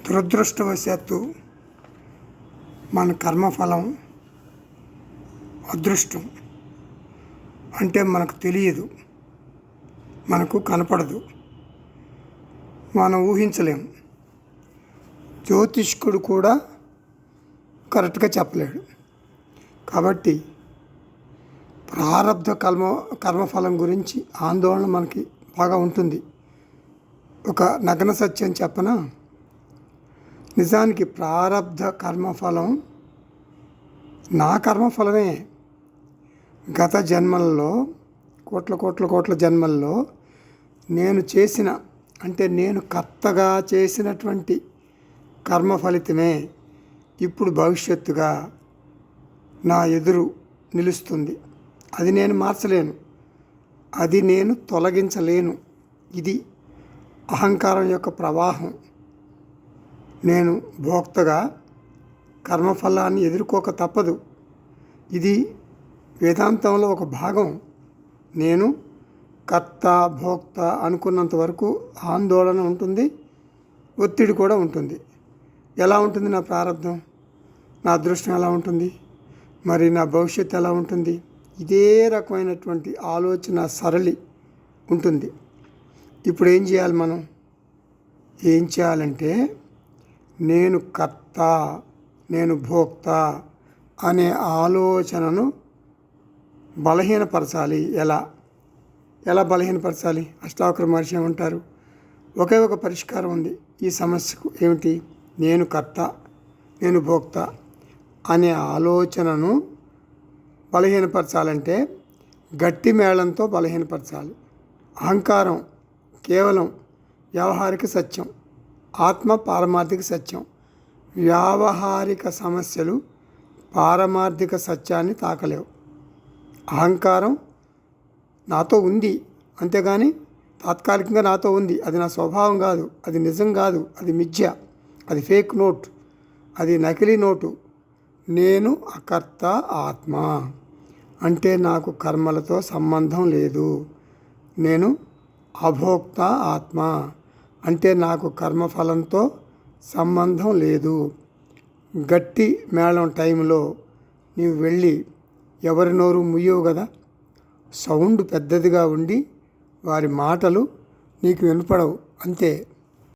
దురదృష్టవశాత్తు మన కర్మఫలం అదృష్టం అంటే మనకు తెలియదు, మనకు కనపడదు, మనం ఊహించలేము. జ్యోతిష్కుడు కూడా కరెక్ట్గా చెప్పలేడు. కాబట్టి ప్రారబ్ధ కర్మఫలం గురించి ఆందోళన మనకి బాగా ఉంటుంది. ఒక నగ్న సత్యం చెప్పనా, నిజానికి ప్రారబ్ధ కర్మఫలం నా కర్మఫలమే. గత జన్మల్లో కోట్ల జన్మల్లో నేను చేసిన నేను కర్తగా చేసినటువంటి కర్మ ఫలితమే ఇప్పుడు భవిష్యత్తుగా నా ఎదురు నిలుస్తుంది. అది నేను మార్చలేను, అది నేను తొలగించలేను. ఇది అహంకారం యొక్క ప్రవాహం. నేను భోక్తగా కర్మఫలాన్ని ఎదుర్కోక తప్పదు. ఇది వేదాంతంలో ఒక భాగం. నేను కర్త భోక్త అనుకున్నంత వరకు ఆందోళన ఉంటుంది, ఒత్తిడి కూడా ఉంటుంది. ఎలా ఉంటుంది నా ప్రారంధం, నా అదృష్టం ఎలా ఉంటుంది, మరి నా భవిష్యత్తు ఎలా ఉంటుంది, ఇదే రకమైనటువంటి ఆలోచన సరళి ఉంటుంది. ఇప్పుడు ఏం చేయాలి మనం? ఏం చేయాలంటే నేను కర్త, నేను భోక్త అనే ఆలోచనను బలహీనపరచాలి. ఎలా బలహీనపరచాలి? అష్టావక్ర మహర్షి ఏమంటారు? ఒకే ఒక పరిష్కారం ఉంది ఈ సమస్యకు. ఏమిటి? నేను కర్త, నేను భోక్త అనే ఆలోచనను బలహీనపరచాలంటే గట్టి మేళంతో బలహీనపరచాలి. అహంకారం కేవలం వ్యావహారిక సత్యం, ఆత్మ పారమార్థిక సత్యం. వ్యావహారిక సమస్యలు పారమార్థిక సత్యాన్ని తాకలేవు. అహంకారం నాతో ఉంది, అంతేగాని తాత్కాలికంగా నాతో ఉంది, అది నా స్వభావం కాదు, అది నిజం కాదు, అది మిథ్య, అది ఫేక్ నోట్, అది నకిలీ నోటు. నేను అకర్త ఆత్మ అంటే నాకు కర్మలతో సంబంధం లేదు. నేను అభోక్త ఆత్మ అంటే నాకు కర్మఫలంతో సంబంధం లేదు. గట్టి మేళం టైంలో నీవు వెళ్ళి ఎవరి నోరు ముయ్యవు కదా, సౌండ్ పెద్దదిగా ఉండి వారి మాటలు నీకు వినపడవు, అంతే.